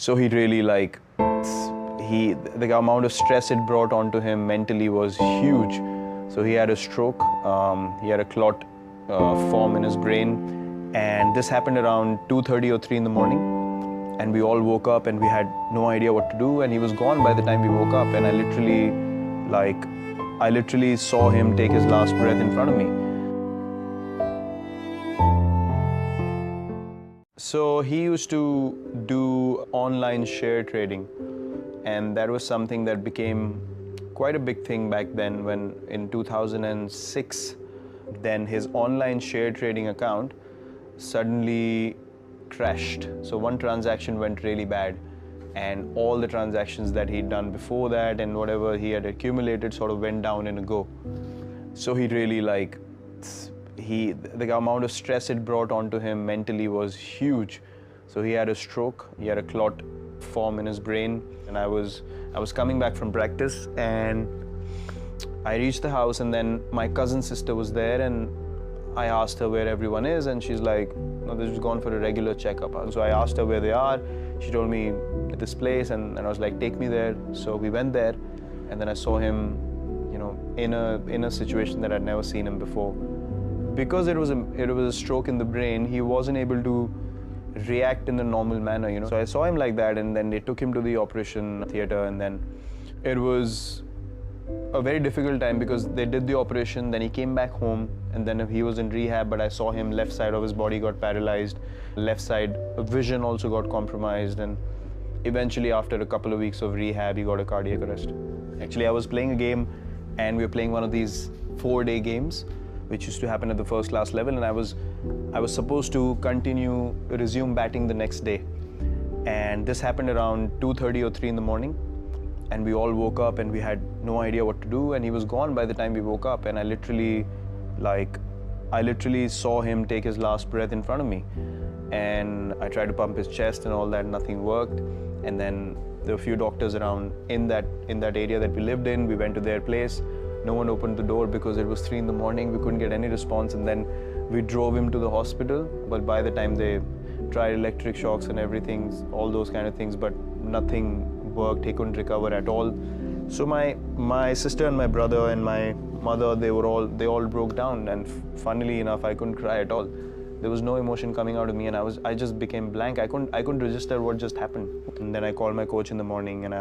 So he really the amount of stress it brought onto him mentally was huge. So he had a stroke, he had a clot form in his brain, and this happened around 2:30 or 3 in the morning. And we all woke up and we had no idea what to do, and he was gone by the time we woke up. And I literally saw him take his last breath in front of me. So he used to do online share trading, and that was something that became quite a big thing back then when in 2006, then his online share trading account suddenly crashed. So one transaction went really bad, and all the transactions that he'd done before that and whatever he had accumulated sort of went down in a go. So he really the amount of stress it brought onto him mentally was huge. So he had a stroke, he had a clot form in his brain, and I was coming back from practice, and I reached the house, and then my cousin's sister was there, and I asked her where everyone is, and she's like, no, they've just gone for a regular checkup. So I asked her where they are. She told me this place, and I was like, take me there. So we went there, and then I saw him, in a situation that I'd never seen him before. Because it was a stroke in the brain, he wasn't able to react in the normal manner, So I saw him like that, and then they took him to the operation theater, and then it was a very difficult time because they did the operation, then he came back home, and then he was in rehab, but I saw him, left side of his body got paralyzed, left side vision also got compromised, and eventually after a couple of weeks of rehab, he got a cardiac arrest. Actually, I was playing a game, and we were playing one of these 4-day games, which used to happen at the first class level, and I was supposed to resume batting the next day. And this happened around 2:30 or 3 in the morning, and we all woke up and we had no idea what to do, and he was gone by the time we woke up, and I literally saw him take his last breath in front of me. And I tried to pump his chest and all that, nothing worked. And then there were a few doctors around in that area that we lived in. We went to their place. No one opened the door because it was 3 in the morning. We couldn't get any response, and then we drove him to the hospital. But by the time they tried electric shocks and everything, all those kind of things, but nothing worked. He couldn't recover at all. So my sister and my brother and my mother, they all broke down, and funnily enough, I couldn't cry at all. There was no emotion coming out of me, and I just became blank. I couldn't register what just happened. And then I called my coach in the morning, and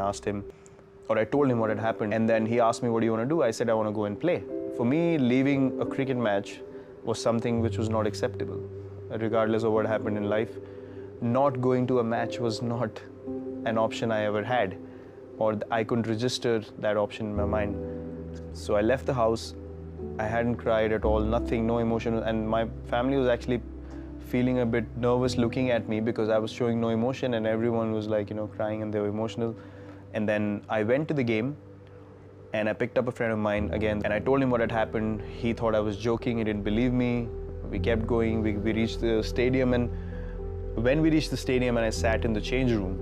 I told him what had happened, and then he asked me, what do you want to do? I said, I want to go and play. For me, leaving a cricket match was something which was not acceptable, regardless of what happened in life. Not going to a match was not an option I ever had, or I couldn't register that option in my mind. So I left the house. I hadn't cried at all, nothing, no emotion, and my family was actually feeling a bit nervous looking at me because I was showing no emotion, and everyone was crying and they were emotional. And then I went to the game, and I picked up a friend of mine again, and I told him what had happened. He thought I was joking, he didn't believe me. We kept going, we reached the stadium, and when we reached the stadium and I sat in the change room,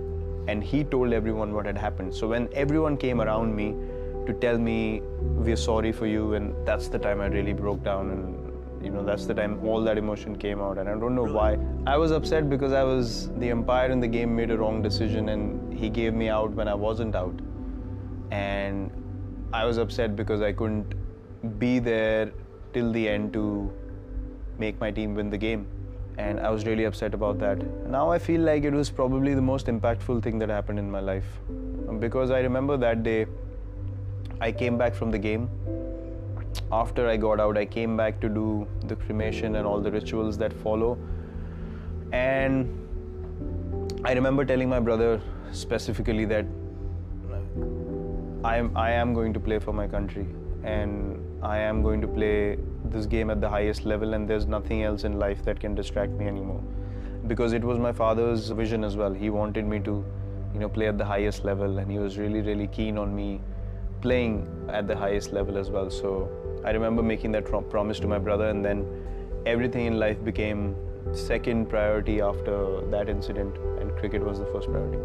and he told everyone what had happened. So when everyone came around me to tell me, we're sorry for you, and that's the time I really broke down, and that's the time all that emotion came out, and I don't know why. I was upset because the umpire in the game made a wrong decision, and he gave me out when I wasn't out. And I was upset because I couldn't be there till the end to make my team win the game. And I was really upset about that. Now I feel like it was probably the most impactful thing that happened in my life. Because I remember that day, I came back from the game. After I got out, I came back to do the cremation and all the rituals that follow. And I remember telling my brother specifically that I am going to play for my country, and I am going to play this game at the highest level, and there's nothing else in life that can distract me anymore. Because it was my father's vision as well. He wanted me to, play at the highest level, and he was really, really keen on me playing at the highest level as well. So I remember making that promise to my brother, and then everything in life became second priority after that incident, and cricket was the first priority.